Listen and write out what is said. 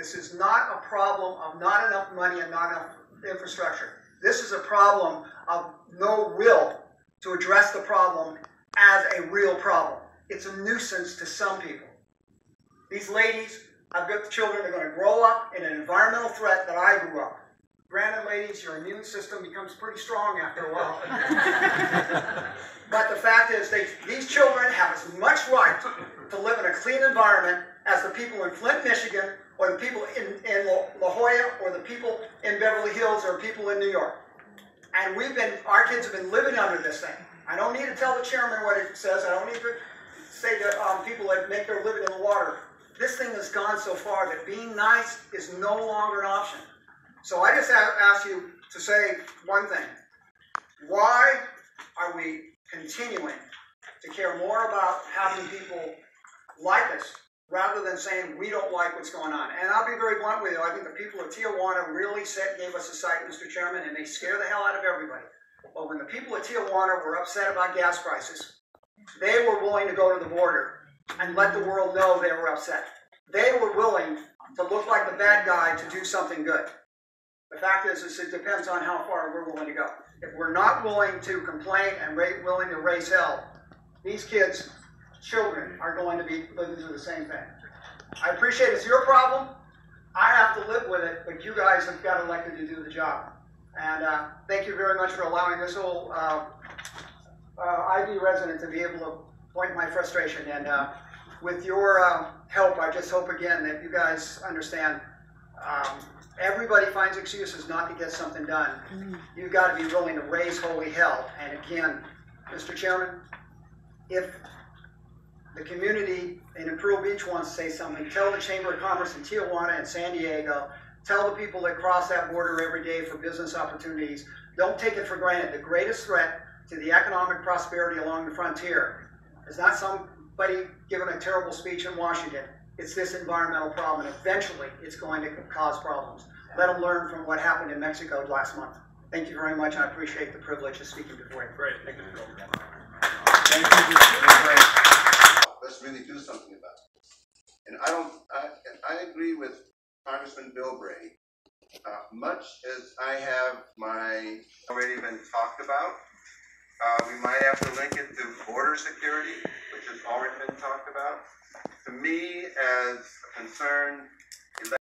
This is not a problem of not enough money and not enough infrastructure. This is a problem of no will to address the problem as a real problem. It's a nuisance to some people. These ladies, I've got the children, they're going to grow up in an environmental threat that I grew up. Granted, ladies, your immune system becomes pretty strong after a while. But the fact is, these children have as much right to live in a clean environment as the people in Flint, Michigan, or the people in La Jolla, or the people in Beverly Hills, or people in New York. And our kids have been living under this thing. I don't need to tell the chairman what it says. I don't need to say to people that make their living in the water. This thing has gone so far that being nice is no longer an option. So I just ask you to say one thing. Why are we continuing to care more about having people like us rather than saying we don't like what's going on? And I'll be very blunt with you. I think the people of Tijuana really gave us a sight, Mr. Chairman, and they scare the hell out of everybody. But when the people of Tijuana were upset about gas prices, they were willing to go to the border and let the world know they were upset. They were willing to look like the bad guy to do something good. The fact is it depends on how far we're willing to go. If we're not willing to complain and willing to raise hell, these kids, children, are going to be living through the same thing. I appreciate it's your problem. I have to live with it, but you guys have got elected to do the job. And thank you very much for allowing this whole ID resident to be able to point my frustration. And with your help, I just hope again that you guys understand everybody finds excuses not to get something done. You've got to be willing to raise holy hell. And again, Mr. Chairman, if the community in Imperial Beach wants to say something, tell the Chamber of Commerce in Tijuana and San Diego, tell the people that cross that border every day for business opportunities, don't take it for granted. The greatest threat to the economic prosperity along the frontier is not somebody giving a terrible speech in Washington. It's this environmental problem, and eventually it's going to cause problems. Let them learn from what happened in Mexico last month. Thank you very much. I appreciate the privilege of speaking before you. Great. Thank you. Thank you. Let's really do something about it. And I agree with Congressman Bilbray. Much as I have already been talked about, we might have to link it to border security, which has already been talked about. To me, as a concerned